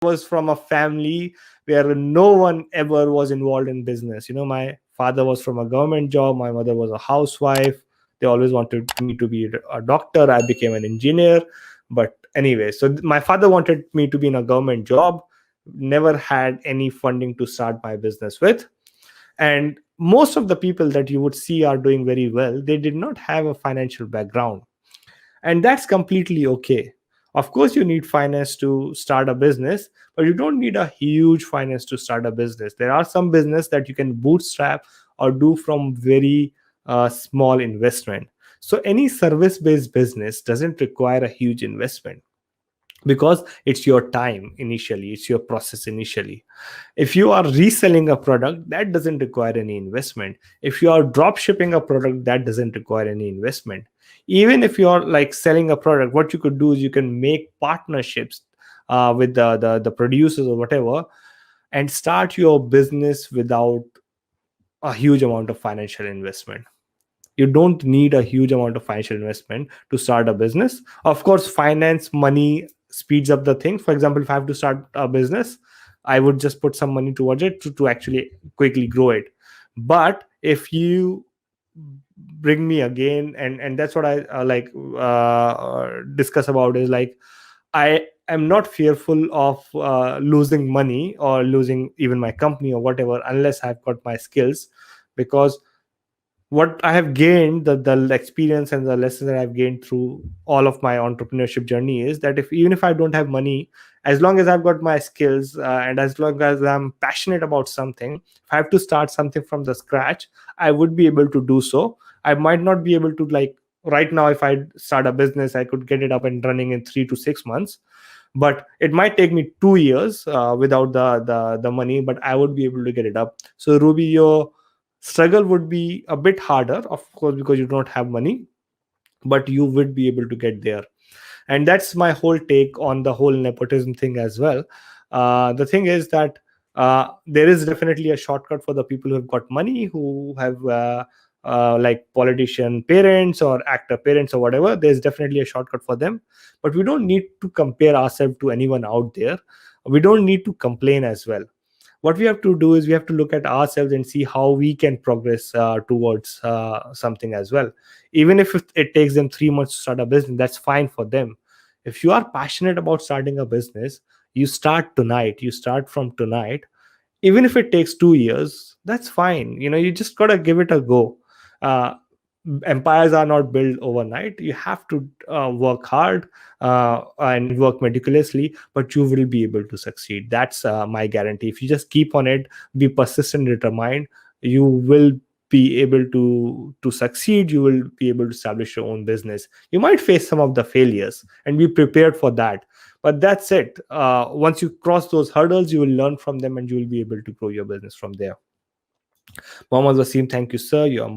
was from a family where no one ever was involved in business. My father was from a government job, my mother was a housewife. They always wanted me to be a doctor. I became an engineer. But anyway, so my father wanted me to be in a government job, never had any funding to start my business with. And most of the people that you would see are doing very well, they did not have a financial background, and that's completely okay. Of course, you need finance to start a business, but you don't need a huge finance to start a business. There are some business that you can bootstrap or do from very small investment. So any service based business doesn't require a huge investment, because it's your time initially, it's your process initially. If you are reselling a product, that doesn't require any investment. If you are drop shipping a product, that doesn't require any investment. Even if you're like selling a product, what you could do is you can make partnerships with the producers or whatever, and start your business without a huge amount of financial investment. You don't need a huge amount of financial investment to start a business. Of course, finance money speeds up the thing. For example, if I have to start a business, I would just put some money towards it to actually quickly grow it. But if you bring me again, and that's what I discuss about, is like, I am not fearful of losing money or losing even my company or whatever, unless I've got my skills. Because what I have gained, the experience and the lessons that I've gained through all of my entrepreneurship journey, is that if even if I don't have money, as long as I've got my skills, and as long as I'm passionate about something, if I have to start something from the scratch, I would be able to do so. I might not be able to, like, right now, if I start a business, I could get it up and running in 3 to 6 months, but it might take me 2 years without the money, but I would be able to get it up. So Ruby, your struggle would be a bit harder, of course, because you don't have money, but you would be able to get there. And that's my whole take on the whole nepotism thing as well. The thing is that there is definitely a shortcut for the people who have got money, who have like politician parents or actor parents or whatever. There's definitely a shortcut for them, but we don't need to compare ourselves to anyone out there. We don't need to complain as well. What we have to do is we have to look at ourselves and see how we can progress towards something as well. Even if it takes them 3 months to start a business, that's fine for them. If you are passionate about starting a business, you start tonight, you start from tonight. Even if it takes 2 years, that's fine. You just gotta give it a go. uh, Empires are not built overnight. You have to work hard and work meticulously, but you will be able to succeed. That's my guarantee. If you just keep on it, be persistent, determined, you will be able to succeed. You will be able to establish your own business. You might face some of the failures, and be prepared for that, but that's it. Once you cross those hurdles, you will learn from them, and you will be able to grow your business from there. Mohammad Wasim, thank you, sir. You are